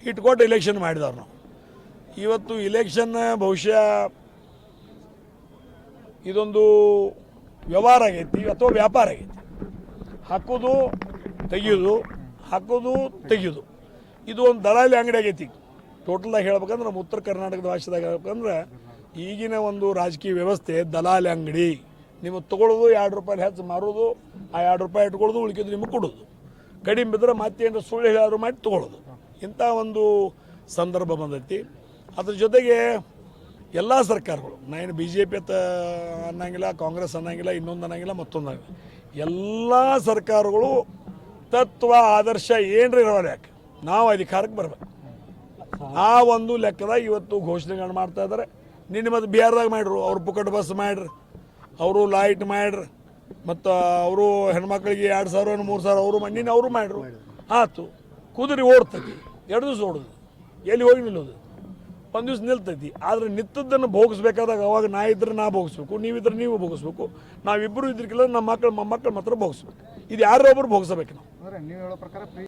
ಇಟ್ಕೊಟ್ಟು election ಮಾಡಿದವ್ರು ನಾವು. ಇವತ್ತು ಇಲೆಕ್ಷನ್ ಬಹುಶಃ ಇದೊಂದು ವ್ಯವಹಾರ ಆಗೈತಿ ಅಥವಾ ವ್ಯಾಪಾರ ಆಗೈತಿ. ಹಾಕೋದು ತೆಗಿಯೋದು, ಹಾಕೋದು ತೆಗಿಯೋದು, ಇದು ಒಂದು ದಲಾಲಿ ಅಂಗಡಿ ಆಗೈತಿ. ಟೋಟಲಾಗಿ ಹೇಳ್ಬೇಕಂದ್ರೆ ನಮ್ಮ ಉತ್ತರ ಕರ್ನಾಟಕದ ಭಾಷೆದಾಗ ಹೇಳ್ಬೇಕಂದ್ರೆ ಈಗಿನ ಒಂದು ರಾಜಕೀಯ ವ್ಯವಸ್ಥೆ ದಲಾಲಿ ಅಂಗಡಿ. ನಿಮಗೆ ತೊಗೊಳ್ಳೋದು 2 ರೂಪಾಯಿ ಹೆಚ್ಚು ಮಾರೋದು, ಆ 2 ರೂಪಾಯಿ ಇಟ್ಕೊಳ್ಳೋದು, ಉಳಿಕಿದ್ದು ನಿಮಗೆ ಕೊಡೋದು, ಕಡಿಮೆ ಬಿದ್ದರೆ ಮತ್ತೆ ಏನಾರು ಸುಳ್ಳು ಹೇಳೋರು ಮಾಡಿ ತೊಗೊಳ್ಳೋದು. ಇಂಥ ಒಂದು ಸಂದರ್ಭ ಬಂದೈತಿ. ಅದ್ರ ಜೊತೆಗೆ ಎಲ್ಲ ಸರ್ಕಾರಗಳು, ನಾನು BJP ಅನ್ನಂಗಿಲ್ಲ, ಕಾಂಗ್ರೆಸ್ ಅನ್ನಂಗಿಲ್ಲ, ಇನ್ನೊಂದು ಅನ್ನಂಗಿಲ್ಲ, ಮತ್ತೊಂದು ಅನ್ನಂಗಿಲ್ಲ, ಎಲ್ಲ ಸರ್ಕಾರಗಳು ತತ್ವ ಆದರ್ಶ ಏನ್ರಿ ಇರೋಲ್ಲ, ಯಾಕೆ ನಾವು ಅಧಿಕಾರಕ್ಕೆ ಬರಬೇಕು ಆ ಒಂದು ಲೆಕ್ಕದಾಗ ಇವತ್ತು ಘೋಷಣೆಗಳು ಮಾಡ್ತಾ ಇದ್ದಾರೆ. ನಿನ್ನೆ ಮತ್ತು ಬಿಹಾರದಾಗ ಮಾಡ್ರು, ಅವ್ರು ಪುಕ್ಕಟ್ ಬಸ್ ಮಾಡ್ರಿ, ಅವರು ಲೈಟ್ ಮಾಡ್ರಿ, ಮತ್ತು ಅವರು ಹೆಣ್ಮಕ್ಳಿಗೆ 2,000 3,000 ಅವರು ನಿನ್ನೆ ಅವರು ಮಾಡ್ರು. ಆಯ್ತು, ಕುದುರೆ ಓಡ್ತೈತಿ, 2 ದಿವಸ ಓಡೋದು, ಎಲ್ಲಿ ಹೋಗಿ ನಿಲ್ಲೋದು, 1 ದಿವಸ ನಿಲ್ತೈತಿ. ಆದರೆ ನಿಂತದ್ದನ್ನು ಭೋಗಿಸ್ಬೇಕಾದಾಗ ಅವಾಗ ನಾ ಇದ್ರೆ ನಾ ಭೋಗಿಸ್ಬೇಕು, ನೀವಿದ್ರೆ ನೀವು ಭೋಗಿಸ್ಬೇಕು, ನಾವಿಬ್ಬರು ಇದ್ರಿಗಿಲ್ಲ ನಮ್ಮ ಮಕ್ಕಳು ಮೊಮ್ಮಕ್ಕಳು ಮಾತ್ರ ಭೋಗಿಸ್ಬೇಕು. ಇದು ಯಾರೊಬ್ಬರು ಭೋಗಿಸಬೇಕು ನಾವು.